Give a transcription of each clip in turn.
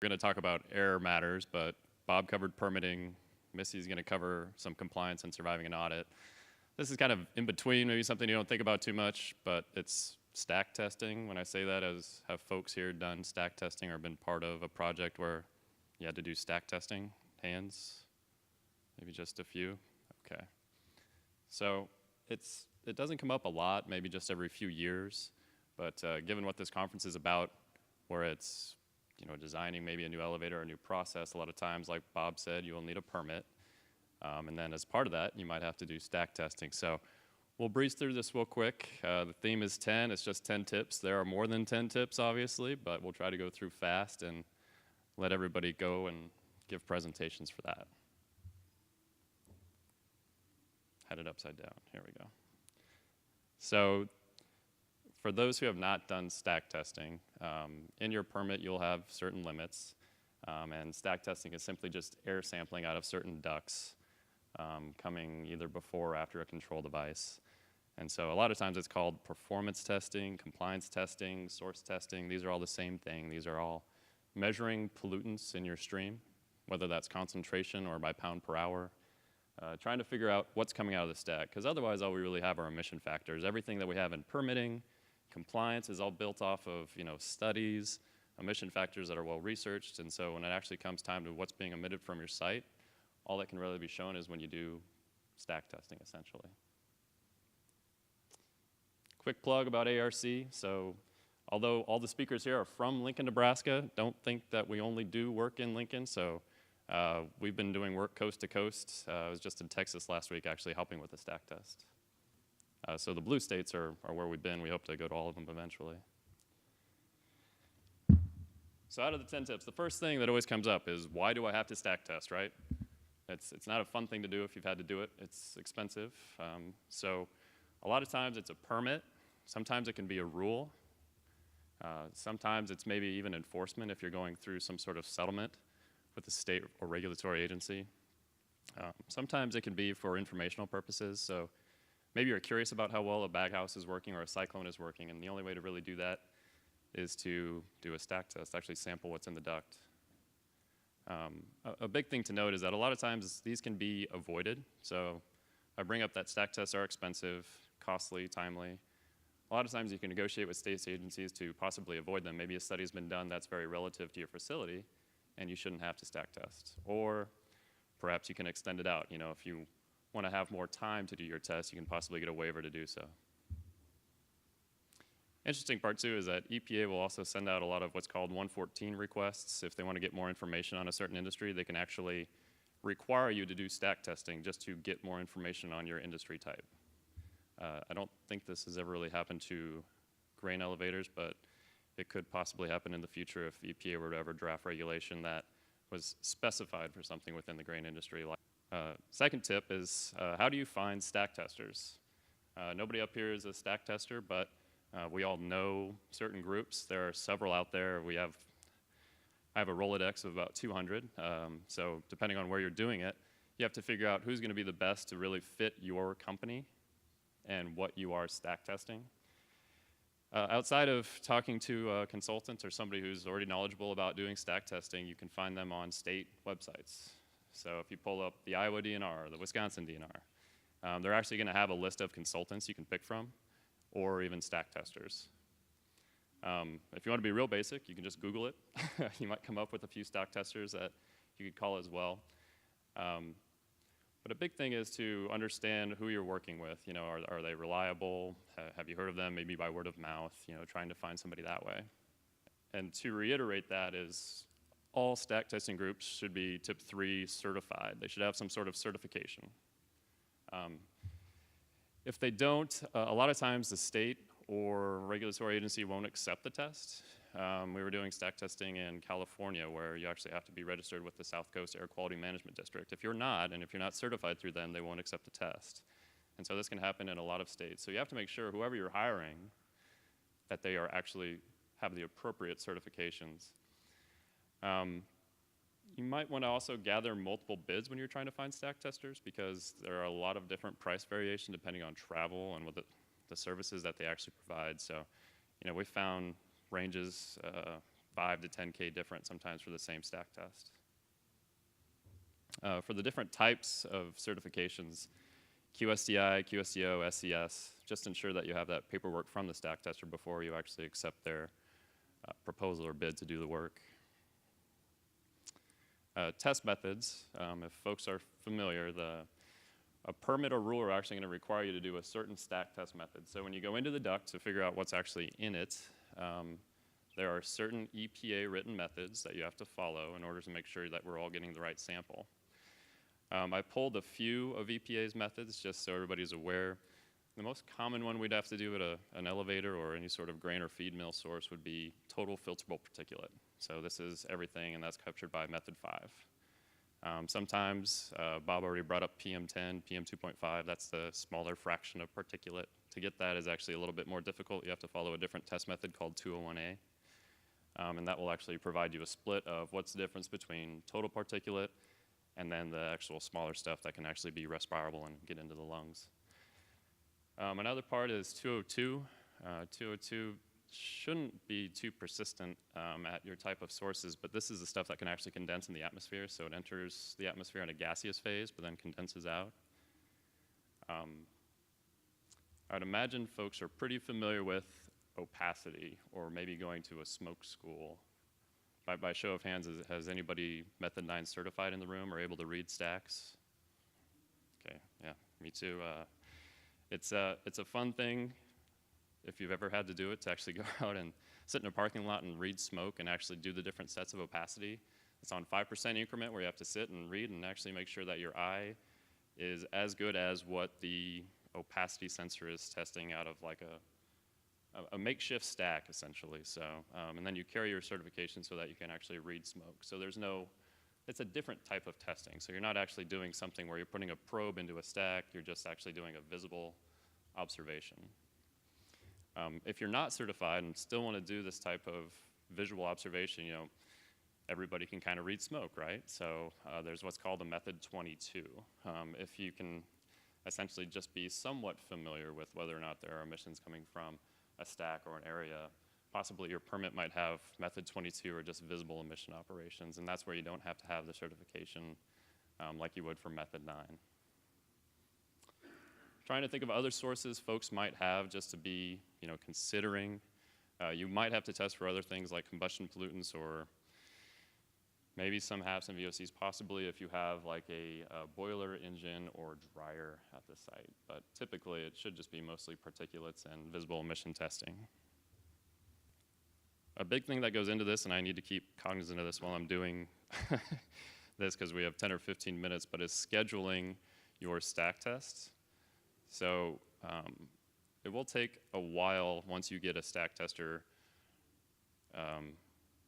We're going to talk about error matters, but Bob covered permitting. Missy's going to cover some compliance and surviving an audit. This is kind of in between, maybe something you don't think about too much, but it's stack testing. When I say that, have folks here done stack testing or been part of a project where you had to do stack testing? Hands? Maybe just a few? Okay. So it doesn't come up a lot, maybe just every few years, but given what this conference is about, where it's designing maybe a new elevator or a new process, a lot of times, like Bob said, you will need a permit. And then as part of that, you might have to do stack testing. So we'll breeze through this real quick. The theme is 10. It's just 10 tips. There are more than 10 tips, obviously, but we'll try to go through fast and let everybody go and give presentations for that. Had it upside down. Here we go. So for those who have not done stack testing, in your permit you'll have certain limits. And stack testing is simply just air sampling out of certain ducts coming either before or after a control device. And so a lot of times it's called performance testing, compliance testing, source testing. These are all the same thing. These are all measuring pollutants in your stream, whether that's concentration or by pound per hour, trying to figure out what's coming out of the stack, because otherwise all we really have are emission factors. Everything that we have in permitting, compliance is all built off of studies, emission factors that are well researched, and so when it actually comes time to what's being emitted from your site, all that can really be shown is when you do stack testing, essentially. Quick plug about ARC. So although all the speakers here are from Lincoln, Nebraska, don't think that we only do work in Lincoln. So we've been doing work coast to coast. I was just in Texas last week actually helping with the stack test. So the blue states are where we've been. We hope to go to all of them eventually. So out of the 10 tips, the first thing that always comes up is, why do I have to stack test, right? It's not a fun thing to do if you've had to do it. It's expensive. So a lot of times it's a permit. Sometimes it can be a rule. Sometimes it's maybe even enforcement if you're going through some sort of settlement with the state or regulatory agency. Sometimes it can be for informational purposes. So maybe you're curious about how well a baghouse is working or a cyclone is working, and the only way to really do that is to do a stack test, actually sample what's in the duct. A big thing to note is that a lot of times these can be avoided. So I bring up that stack tests are expensive, costly, timely. A lot of times you can negotiate with state agencies to possibly avoid them. Maybe a study's been done that's very relative to your facility, and you shouldn't have to stack test. Or perhaps you can extend it out. If you want to have more time to do your test, you can possibly get a waiver to do so. Interesting part too is that EPA will also send out a lot of what's called 114 requests. If they want to get more information on a certain industry, they can actually require you to do stack testing just to get more information on your industry type. I don't think this has ever really happened to grain elevators, but it could possibly happen in the future if EPA were to ever draft regulation that was specified for something within the grain industry. Second tip is, how do you find stack testers? Nobody up here is a stack tester, but we all know certain groups. There are several out there. I have a Rolodex of about 200. So depending on where you're doing it, you have to figure out who's going to be the best to really fit your company and what you are stack testing. Outside of talking to a consultant or somebody who's already knowledgeable about doing stack testing, you can find them on state websites. So if you pull up the Iowa DNR, the Wisconsin DNR, they're actually going to have a list of consultants you can pick from, or even stack testers. If you want to be real basic, you can just Google it. You might come up with a few stack testers that you could call as well. But a big thing is to understand who you're working with. Are they reliable? Have you heard of them? Maybe by word of mouth, trying to find somebody that way. And to reiterate that is, all stack testing groups should be tip 3 certified. They should have some sort of certification. If they don't, a lot of times the state or regulatory agency won't accept the test. We were doing stack testing in California where you actually have to be registered with the South Coast Air Quality Management District. If you're not, and if you're not certified through them, they won't accept the test. And so this can happen in a lot of states. So you have to make sure whoever you're hiring, that they are actually have the appropriate certifications. You might want to also gather multiple bids when you're trying to find stack testers, because there are a lot of different price variation depending on travel and what the services that they actually provide. So, we found ranges 5 to 10K different sometimes for the same stack test. For the different types of certifications, QSTI, QSTO, SCS, just ensure that you have that paperwork from the stack tester before you actually accept their proposal or bid to do the work. Test methods, if folks are familiar, a permit or rule are actually going to require you to do a certain stack test method. So when you go into the duct to figure out what's actually in it, there are certain EPA written methods that you have to follow in order to make sure that we're all getting the right sample. I pulled a few of EPA's methods just so everybody's aware. The most common one we'd have to do at an elevator or any sort of grain or feed mill source would be total filterable particulate. So this is everything, and that's captured by method 5. Sometimes, Bob already brought up PM10, PM2.5, that's the smaller fraction of particulate. To get that is actually a little bit more difficult. You have to follow a different test method called 201A. And that will actually provide you a split of what's the difference between total particulate and then the actual smaller stuff that can actually be respirable and get into the lungs. Another part is 202. 202 shouldn't be too persistent at your type of sources, but this is the stuff that can actually condense in the atmosphere. So it enters the atmosphere in a gaseous phase, but then condenses out. I'd imagine folks are pretty familiar with opacity, or maybe going to a smoke school. By show of hands, has anybody Method 9 certified in the room or able to read stacks? Okay, yeah, me too. It's a fun thing, if you've ever had to do it, to actually go out and sit in a parking lot and read smoke and actually do the different sets of opacity. It's on 5% increment where you have to sit and read and actually make sure that your eye is as good as what the opacity sensor is testing out of like a makeshift stack, essentially. So, and then you carry your certification so that you can actually read smoke. So it's a different type of testing. So you're not actually doing something where you're putting a probe into a stack, you're just actually doing a visible observation. If you're not certified and still want to do this type of visual observation, everybody can kind of read smoke, right? So there's what's called a method 22. If you can essentially just be somewhat familiar with whether or not there are emissions coming from a stack or an area, possibly your permit might have method 22 or just visible emission operations, and that's where you don't have to have the certification like you would for method 9. Trying to think of other sources folks might have just to be, considering. You might have to test for other things like combustion pollutants, or maybe some have some VOCs, possibly if you have like a boiler, engine, or dryer at the site. But typically it should just be mostly particulates and visible emission testing. A big thing that goes into this, and I need to keep cognizant of this while I'm doing this because we have 10 or 15 minutes, but is scheduling your stack tests. So it will take a while once you get a stack tester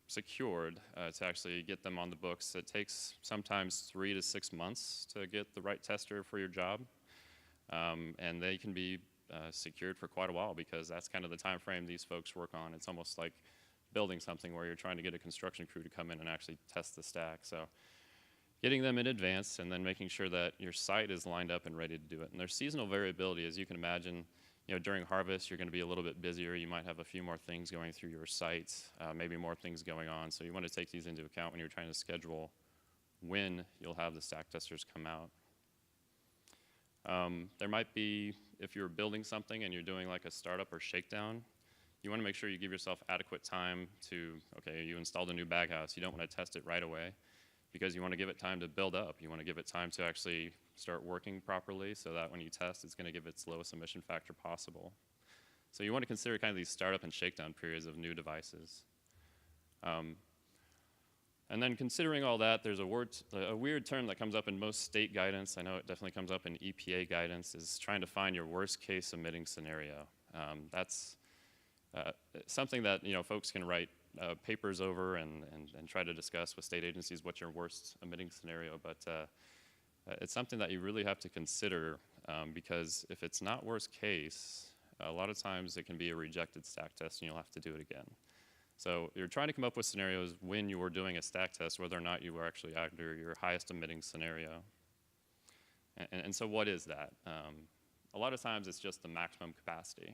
secured to actually get them on the books. It takes sometimes 3 to 6 months to get the right tester for your job. And they can be secured for quite a while because that's kind of the time frame these folks work on. It's almost like building something where you're trying to get a construction crew to come in and actually test the stack. So getting them in advance and then making sure that your site is lined up and ready to do it. And there's seasonal variability, as you can imagine. During harvest, you're going to be a little bit busier. You might have a few more things going through your site, maybe more things going on. So you want to take these into account when you're trying to schedule when you'll have the stack testers come out. There might be, if you're building something and you're doing like a startup or shakedown, you want to make sure you give yourself adequate time to, okay, you installed a new bag house. You don't want to test it right away because you want to give it time to build up. You want to give it time to actually start working properly so that when you test, it's going to give its lowest emission factor possible. So you want to consider kind of these startup and shakedown periods of new devices. And then considering all that, there's a weird term that comes up in most state guidance. I know it definitely comes up in EPA guidance, is trying to find your worst case emitting scenario. That's something that folks can write papers over and try to discuss with state agencies what's your worst emitting scenario, but it's something that you really have to consider because if it's not worst case, a lot of times it can be a rejected stack test and you'll have to do it again. So you're trying to come up with scenarios when you are doing a stack test, whether or not you are actually under your highest emitting scenario. And so what is that? A lot of times it's just the maximum capacity.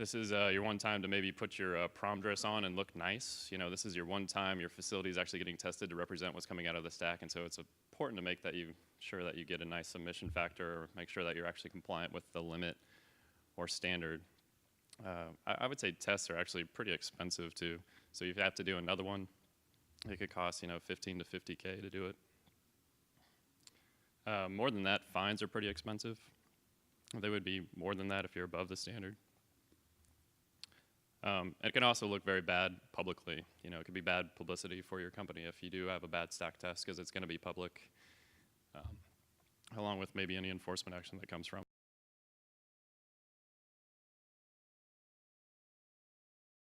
This is your one time to maybe put your prom dress on and look nice. You know, this is your one time your facility is actually getting tested to represent what's coming out of the stack, and so it's important to make that sure that you get a nice submission factor, or make sure that you're actually compliant with the limit or standard. I would say tests are actually pretty expensive too. So if you have to do another one, it could cost, you know, 15 to 50K to do it. More than that, fines are pretty expensive. They would be more than that if you're above the standard. It can also look very bad publicly. You know, it could be bad publicity for your company if you do have a bad stack test, because it's going to be public, along with maybe any enforcement action that comes from